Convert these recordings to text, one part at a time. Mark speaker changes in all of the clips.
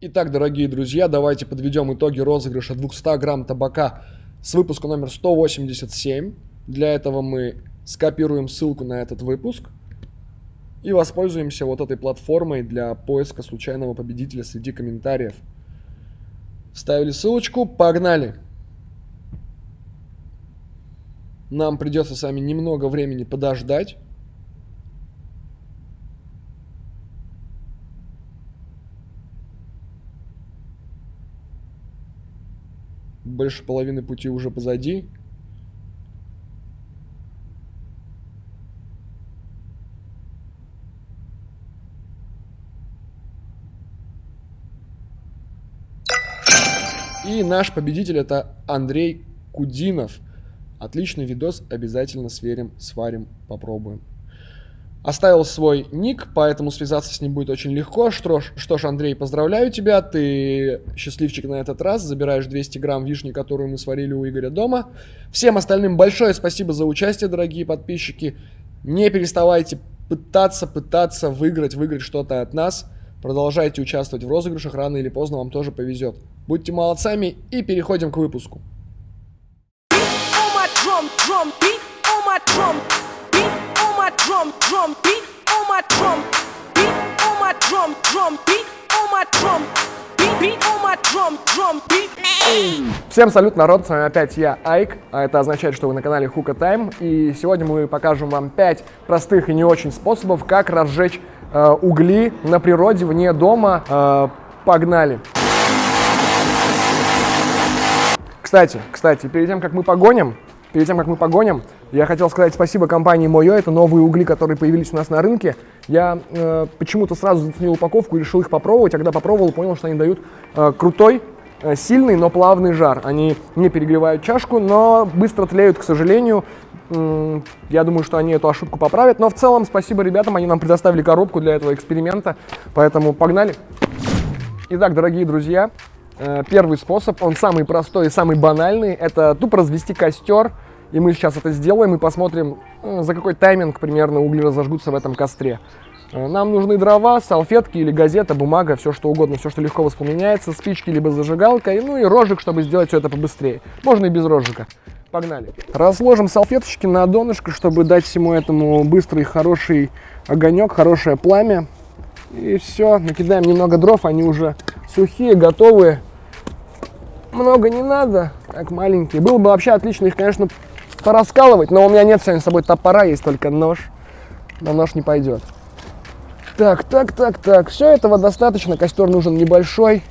Speaker 1: Итак, дорогие друзья, давайте подведем итоги розыгрыша 200 грамм табака с выпуска номер 187. Для этого мы скопируем ссылку на этот выпуск и воспользуемся вот этой платформой для поиска случайного победителя среди комментариев. Вставили ссылочку, погнали! Нам придется с вами немного времени подождать. Больше половины пути уже позади. И наш победитель — это Андрей Кудинов. Отличный видос, обязательно сверим, сварим, попробуем. Оставил свой ник, поэтому связаться с ним будет очень легко. Что ж, Андрей, поздравляю тебя, ты счастливчик на этот раз. Забираешь 200 грамм вишни, которую мы сварили у Игоря дома. Всем остальным большое спасибо за участие, дорогие подписчики. Не переставайте пытаться выиграть что-то от нас. Продолжайте участвовать в розыгрышах, рано или поздно вам тоже повезет. Будьте молодцами и переходим к выпуску. Всем салют, народ, с вами опять я, Айк, а это означает, что вы на канале Hookah Time, и сегодня мы покажем вам 5 простых и не очень способов, как разжечь угли на природе, вне дома. Погнали! Кстати, перед тем, как мы погоним, я хотел сказать спасибо компании Мойо. Это новые угли, которые появились у нас на рынке. Я почему-то сразу заценил упаковку и решил их попробовать. А когда попробовал, понял, что они дают крутой, сильный, но плавный жар. Они не перегревают чашку, но быстро тлеют, к сожалению. Я думаю, что они эту ошибку поправят. Но в целом спасибо ребятам, они нам предоставили коробку для этого эксперимента. Поэтому погнали. Итак, дорогие друзья, первый способ, он самый простой и самый банальный. Это тупо развести костер. И мы сейчас это сделаем и посмотрим, за какой тайминг примерно угли разожгутся в этом костре. Нам нужны дрова, салфетки или газета, бумага, все что угодно, все, что легко воспламеняется, спички либо зажигалка, ну и рожек, чтобы сделать все это побыстрее. Можно и без рожика. Погнали. Разложим салфеточки на донышко, чтобы дать всему этому быстрый, хороший огонек, хорошее пламя. И все, накидаем немного дров, они уже сухие, готовые. Много не надо, так маленькие. Было бы вообще отлично их, конечно, пораскалывать, но у меня нет сегодня с собой топора, есть только нож. На нож не пойдет. Так. Все этого достаточно. Костер нужен небольшой.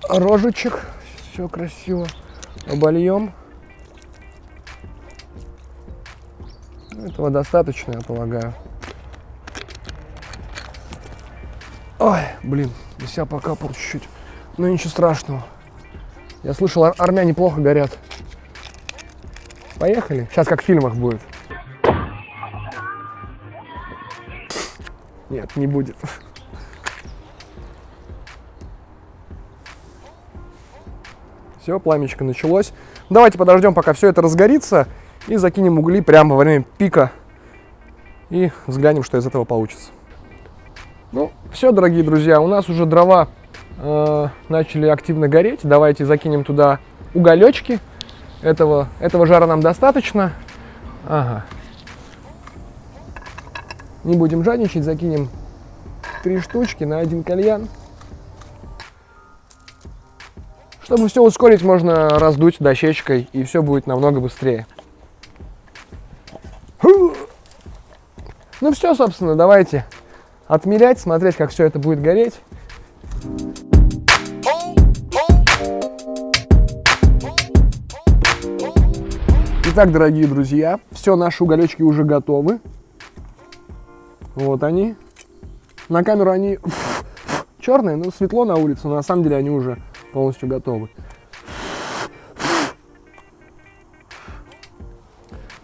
Speaker 1: Рожечек. Все красиво. Обольем. Этого достаточно, я полагаю. Ой, блин, из себя покапал чуть-чуть. Но ничего страшного. Я слышал, армяне плохо горят. Поехали. Сейчас как в фильмах будет. Нет, не будет. Все, пламечко началось. Давайте подождем, пока все это разгорится. И закинем угли прямо во время пика. И взглянем, что из этого получится. Ну, все, дорогие друзья, у нас уже дрова начали активно гореть. Давайте закинем туда уголечки. Этого жара нам достаточно. Ага. Не будем жадничать, закинем 3 штучки на 1 кальян. Чтобы все ускорить, можно раздуть дощечкой, и все будет намного быстрее. Ну все, собственно, давайте отмерять, смотреть, как все это будет гореть. Итак, дорогие друзья, все, наши уголечки уже готовы. Вот они. На камеру они черные, но светло на улице, но на самом деле они уже полностью готовы.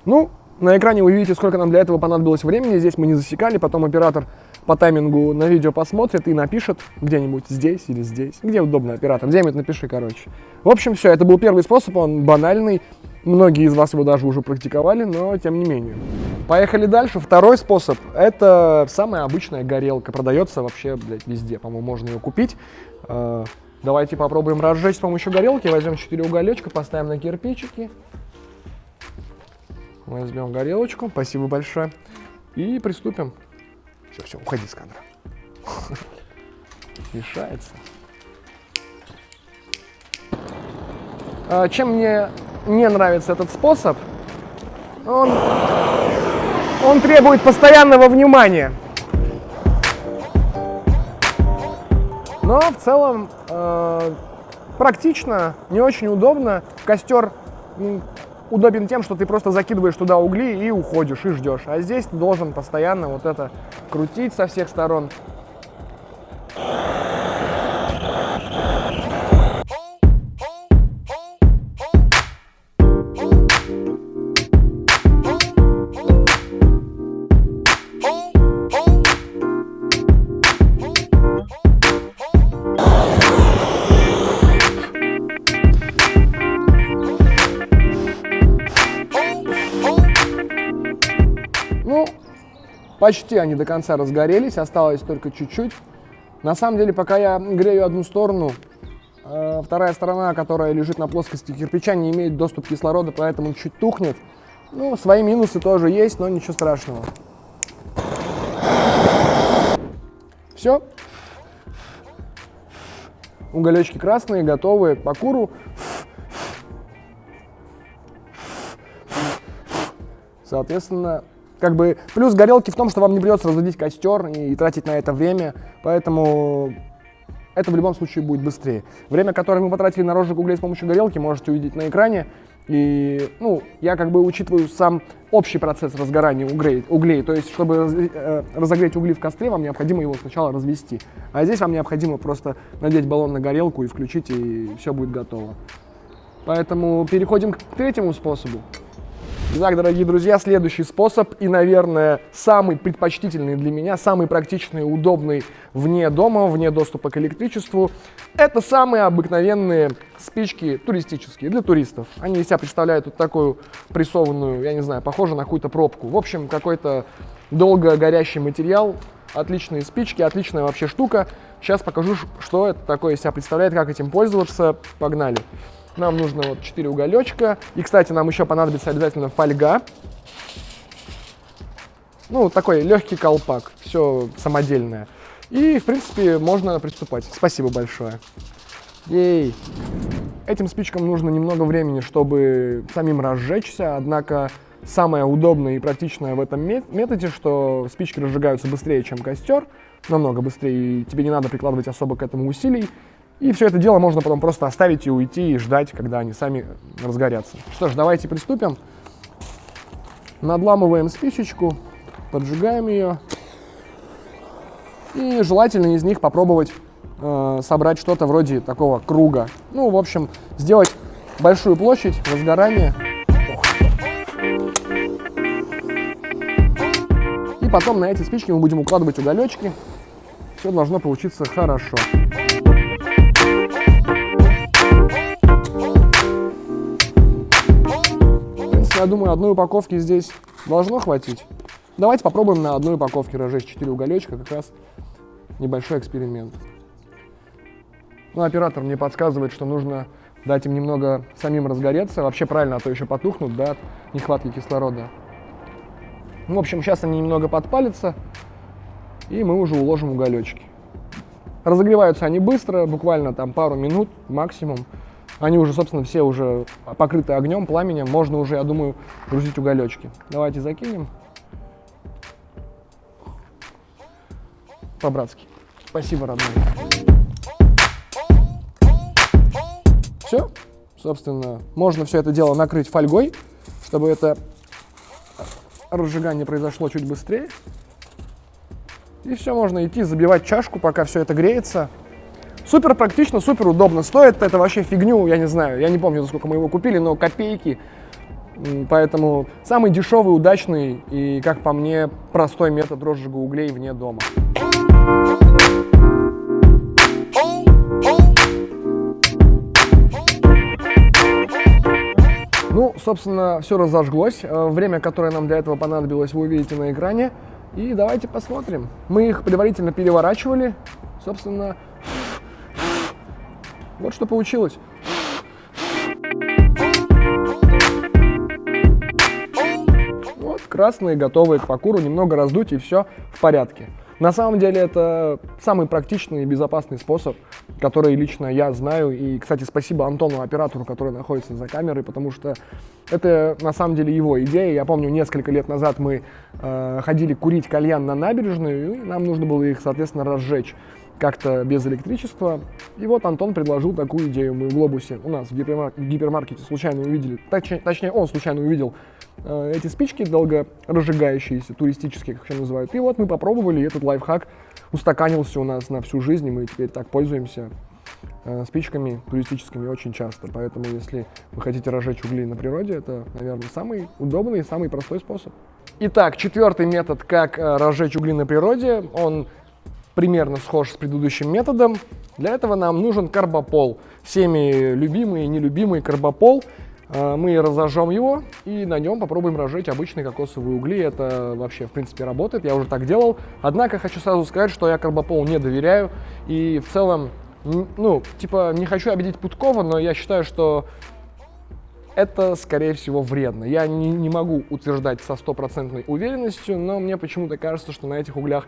Speaker 1: Ну На экране вы видите, сколько нам для этого понадобилось времени. Здесь мы не засекали, потом оператор по таймингу на видео посмотрит и напишет где-нибудь здесь или здесь. Где удобно, оператор? Где-нибудь напиши, короче. В общем, все, это был первый способ, он банальный. Многие из вас его даже уже практиковали, но тем не менее. Поехали дальше. Второй способ – это самая обычная горелка. Продается вообще, блядь, везде. По-моему, можно ее купить. Давайте попробуем разжечь с помощью горелки. Возьмем 4 уголечка, поставим на кирпичики. Возьмем горелочку. Спасибо большое. И приступим. Все, уходи с кадра. Мешается. Чем мне не нравится этот способ? Он требует постоянного внимания. Но в целом практично, не очень удобно. Костер удобен тем, что ты просто закидываешь туда угли и уходишь, и ждешь. А здесь ты должен постоянно вот это крутить со всех сторон. Ну, почти они до конца разгорелись, осталось только чуть-чуть. На самом деле, пока я грею одну сторону, вторая сторона, которая лежит на плоскости кирпича, не имеет доступ к кислороду, поэтому чуть тухнет. Ну, свои минусы тоже есть, но ничего страшного. Все. Уголечки красные, готовые по куру. Соответственно, как бы плюс горелки в том, что вам не придется разводить костер и тратить на это время, поэтому это в любом случае будет быстрее. Время, которое мы потратили на розжиг углей с помощью горелки, можете увидеть на экране. И, я как бы учитываю сам общий процесс разгорания углей. То есть, чтобы разогреть угли в костре, вам необходимо его сначала развести. А здесь вам необходимо просто надеть баллон на горелку и включить, и все будет готово. Поэтому переходим к третьему способу. Итак, дорогие друзья, следующий способ и, наверное, самый предпочтительный для меня, самый практичный и удобный вне дома, вне доступа к электричеству, это самые обыкновенные спички туристические, для туристов. Они из себя представляют вот такую прессованную, я не знаю, похоже на какую-то пробку. В общем, какой-то долго горящий материал, отличные спички, отличная вообще штука. Сейчас покажу, что это такое из себя представляет, как этим пользоваться. Погнали. Нам нужно вот 4 уголечка. И, кстати, нам еще понадобится обязательно фольга. Такой легкий колпак. Все самодельное. И, в принципе, можно приступать. Спасибо большое. Ей. Этим спичкам нужно немного времени, чтобы самим разжечься. Однако, самое удобное и практичное в этом методе, что спички разжигаются быстрее, чем костер. Намного быстрее. И тебе не надо прикладывать особо к этому усилий. И все это дело можно потом просто оставить и уйти, и ждать, когда они сами разгорятся. Что ж, давайте приступим. Надламываем спичечку, поджигаем ее. И желательно из них попробовать собрать что-то вроде такого круга. В общем, сделать большую площадь возгорания. И потом на эти спички мы будем укладывать уголечки. Все должно получиться хорошо. Я думаю, одной упаковки здесь должно хватить. Давайте попробуем на одной упаковке разжечь 4 уголечка, как раз небольшой эксперимент. Оператор мне подсказывает, что нужно дать им немного самим разгореться. Вообще правильно, а то еще потухнут, да, от нехватки кислорода. В общем, сейчас они немного подпалятся, и мы уже уложим уголечки. Разогреваются они быстро, буквально там пару минут максимум. Они уже, собственно, все уже покрыты огнем, пламенем. Можно уже, я думаю, грузить уголечки. Давайте закинем. По-братски. Спасибо, родной. Все. Собственно, можно все это дело накрыть фольгой, чтобы это разжигание произошло чуть быстрее. И все, можно идти забивать чашку, пока все это греется. Супер практично, супер удобно. Стоит это вообще фигню, я не знаю, я не помню, за сколько мы его купили, но копейки. Поэтому самый дешевый, удачный и, как по мне, простой метод розжига углей вне дома. Ну, собственно, все разожглось. Время, которое нам для этого понадобилось, вы увидите на экране. И давайте посмотрим. Мы их предварительно переворачивали. Собственно, вот что получилось. Вот, красные, готовые к покуру, немного раздуть, и все в порядке. На самом деле это самый практичный и безопасный способ, который лично я знаю. И, кстати, спасибо Антону, оператору, который находится за камерой, потому что это на самом деле его идея. Я помню, несколько лет назад мы ходили курить кальян на набережную, и нам нужно было их, соответственно, разжечь как-то без электричества. И вот Антон предложил такую идею. Мы в Глобусе у нас в гипермаркете случайно увидели, точнее он случайно увидел эти спички долго разжигающиеся, туристические, как еще называют. И вот мы попробовали, и этот лайфхак устаканился у нас на всю жизнь, и мы теперь так пользуемся спичками туристическими очень часто. Поэтому, если вы хотите разжечь угли на природе, это, наверное, самый удобный и самый простой способ. Итак, четвертый метод, как разжечь угли на природе, он примерно схож с предыдущим методом. Для этого нам нужен карбопол. Всеми любимый и нелюбимый карбопол. Мы разожжем его и на нем попробуем разжечь обычные кокосовые угли. Это вообще, в принципе, работает. Я уже так делал. Однако хочу сразу сказать, что я карбополу не доверяю. И в целом, ну, типа, не хочу обидеть Путкова, но я считаю, что это, скорее всего, вредно. Я не могу утверждать со стопроцентной уверенностью, но мне почему-то кажется, что на этих углях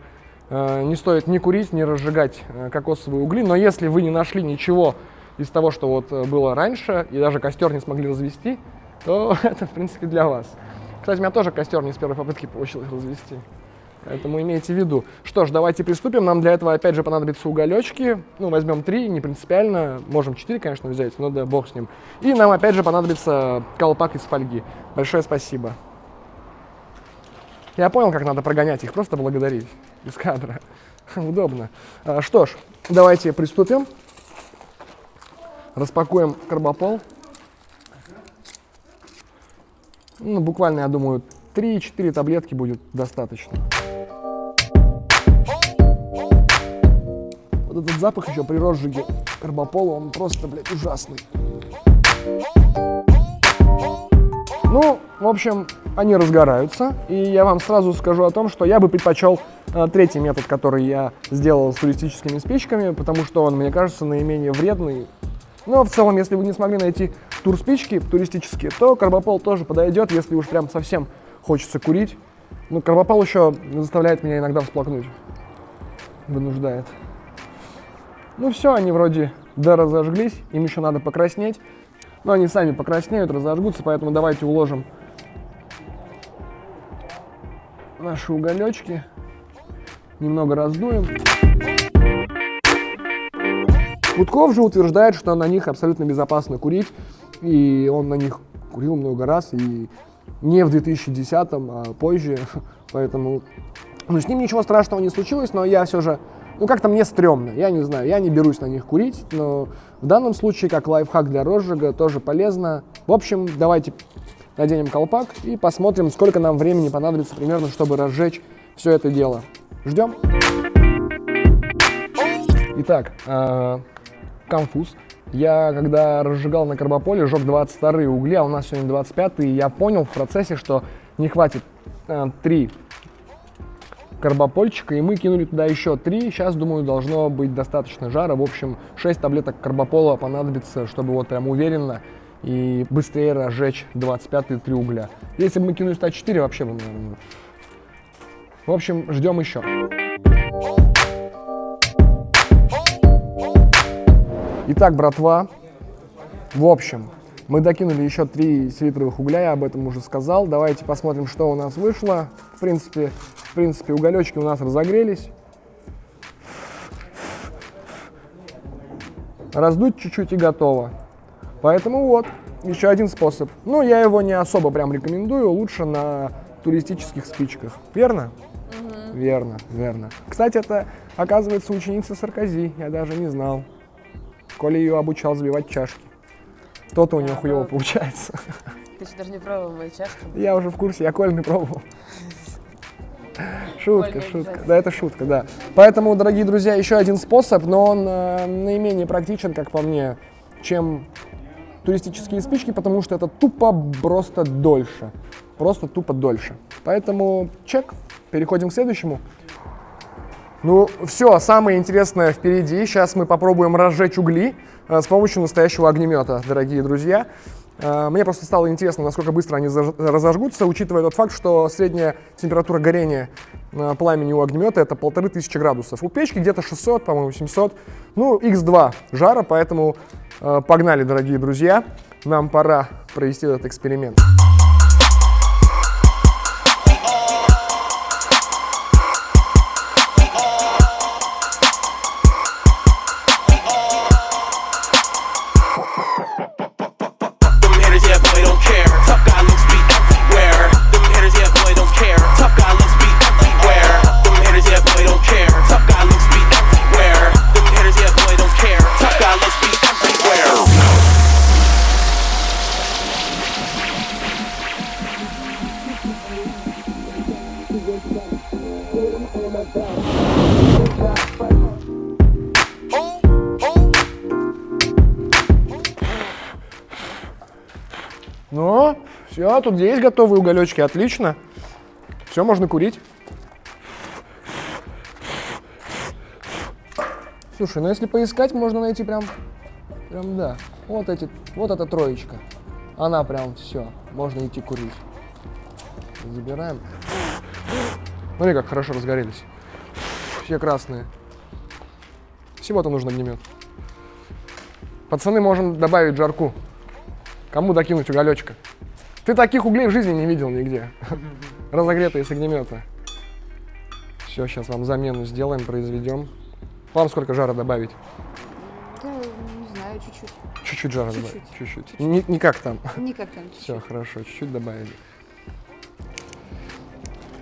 Speaker 1: не стоит ни курить, ни разжигать кокосовые угли. Но если вы не нашли ничего из того, что вот было раньше, и даже костер не смогли развести, то это, в принципе, для вас. Кстати, у меня тоже костер не с первой попытки получилось развести. Поэтому имейте в виду. Что ж, давайте приступим. Нам для этого, опять же, понадобятся уголечки. Ну, возьмем 3, не принципиально. Можем 4, конечно, взять, но да, бог с ним. И нам, опять же, понадобится колпак из фольги. Большое спасибо. Я понял, как надо прогонять их, просто благодарить из кадра. Удобно. Что ж, давайте приступим. Распакуем карбопол. Ну, буквально, я думаю, 3-4 таблетки будет достаточно. Вот этот запах еще при розжиге карбопола, он просто, блядь, ужасный. Ну, в общем, они разгораются. И я вам сразу скажу о том, что я бы предпочел третий метод, который я сделал с туристическими спичками, потому что он, мне кажется, наименее вредный. Но в целом, если вы не смогли найти турспички туристические, то карбопол тоже подойдет, если уж прям совсем хочется курить. Ну, карбопол еще заставляет меня иногда всплакнуть. Вынуждает. Ну все, они вроде доразожглись, им еще надо покраснеть. Но они сами покраснеют, разожгутся, поэтому давайте уложим наши уголечки. Немного раздуем. Путков же утверждает, что на них абсолютно безопасно курить, и он на них курил много раз, и не в 2010-м, а позже, поэтому с ним ничего страшного не случилось, но я все же, как-то мне стрёмно, я не знаю, я не берусь на них курить, но в данном случае, как лайфхак для розжига, тоже полезно. В общем, давайте наденем колпак и посмотрим, сколько нам времени понадобится примерно, чтобы разжечь все это дело. Ждем. Итак, конфуз. Я, когда разжигал на карбополе, сжег 22 угли, а у нас сегодня 25, и я понял в процессе, что не хватит 3 карбопольчика, и мы кинули туда еще 3. Сейчас, думаю, должно быть достаточно жара. В общем, 6 таблеток карбопола понадобится, чтобы вот прям уверенно и быстрее разжечь 25-й 3 угля. Если бы мы кинули туда 4, вообще бы, наверное. В общем, ждем еще. Итак, братва, в общем, мы докинули еще 3 селитровых угля, я об этом уже сказал. Давайте посмотрим, что у нас вышло. В принципе, уголечки у нас разогрелись. Раздуть чуть-чуть и готово. Поэтому вот, еще один способ. Но я его не особо прям рекомендую, лучше на туристических спичках. Верно? Угу. Верно. Кстати, это, оказывается, ученица Саркози, я даже не знал. Коля ее обучал забивать чашки. То-то у него хуево получается.
Speaker 2: Ты еще даже не пробовал мои чашки.
Speaker 1: Я уже в курсе, я Колины пробовал. Шутка,
Speaker 2: Больно
Speaker 1: шутка.
Speaker 2: обязательно.
Speaker 1: Да, это шутка, да. Поэтому, дорогие друзья, еще один способ, но он наименее практичен, как по мне, чем туристические спички, потому что это тупо просто дольше. Просто тупо дольше. Поэтому чек. Переходим к следующему. Ну, все, самое интересное впереди. Сейчас мы попробуем разжечь угли с помощью настоящего огнемета, дорогие друзья. Мне просто стало интересно, насколько быстро они разожгутся, учитывая тот факт, что средняя температура горения пламени у огнемета это 1500 градусов. У печки где-то 600, по-моему, 700. Ну, x2 жара, поэтому погнали, дорогие друзья. Нам пора провести этот эксперимент. Ну, все, тут есть готовые уголечки, отлично. Все, можно курить. Слушай, ну если поискать, можно найти прям да. Вот эта троечка. Она прям все, можно идти курить. Забираем. Смотри, как хорошо разгорелись. Все красные. Всего-то нужно огнемет. Пацаны, можем добавить жарку. Кому докинуть уголечка? Ты таких углей в жизни не видел нигде. Разогретые с огнемета. Все, сейчас вам замену сделаем, произведем. Вам сколько жара добавить?
Speaker 2: Да, не знаю, чуть-чуть.
Speaker 1: Чуть-чуть жара
Speaker 2: Чуть-чуть.
Speaker 1: добавить. Чуть-чуть. Не как там.
Speaker 2: Никак там чуть-чуть.
Speaker 1: Все, хорошо, чуть-чуть добавили.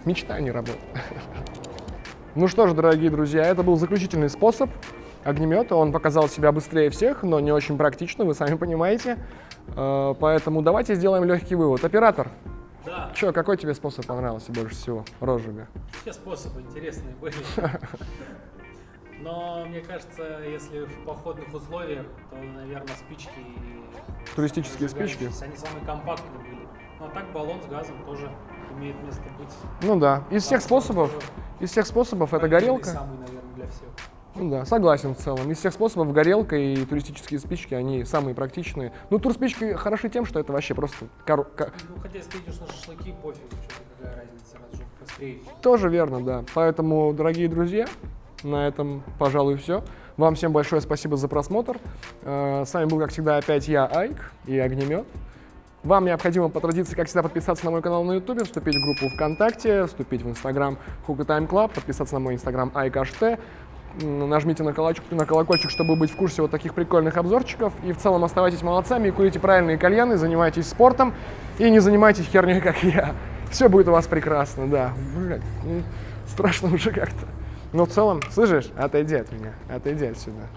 Speaker 1: Мечта не работает. Ну что ж, дорогие друзья, это был заключительный способ огнемета. Он показал себя быстрее всех, но не очень практично, вы сами понимаете. Поэтому давайте сделаем легкий вывод. Оператор,
Speaker 3: Да,
Speaker 1: что, какой тебе способ понравился больше всего? Розжига.
Speaker 3: все способы интересные были. Но мне кажется, если в походных условиях, то, наверное, спички и
Speaker 1: Туристические спички?
Speaker 3: зажигающиеся, они самые компактные были. Но так баллон с газом тоже имеет место быть.
Speaker 1: Ну да, из всех способов это
Speaker 3: Полезный
Speaker 1: горелка.
Speaker 3: Самый, наверное, для всех.
Speaker 1: Ну да, согласен в целом. Из всех способов горелка и туристические спички, они самые практичные. Ну, турспички хороши тем, что это вообще просто
Speaker 3: Ну, хотя если ты идешь на шашлыки, пофиг, что какая разница, разжег быстрее.
Speaker 1: тоже верно, да. Поэтому, дорогие друзья, на этом, пожалуй, все. Вам всем большое спасибо за просмотр. С вами был, как всегда, опять я, Айк и Огнемет. Вам необходимо по традиции, как всегда, подписаться на мой канал на YouTube, вступить в группу ВКонтакте, вступить в Instagram Hookah Time Club, подписаться на мой Instagram AikHT. Нажмите на колокольчик, чтобы быть в курсе вот таких прикольных обзорчиков. И в целом оставайтесь молодцами, курите правильные кальяны, занимайтесь спортом и не занимайтесь херней, как я. Все будет у вас прекрасно, да. Блядь, страшно уже как-то. Но в целом, слышишь, отойди от меня, отойди отсюда.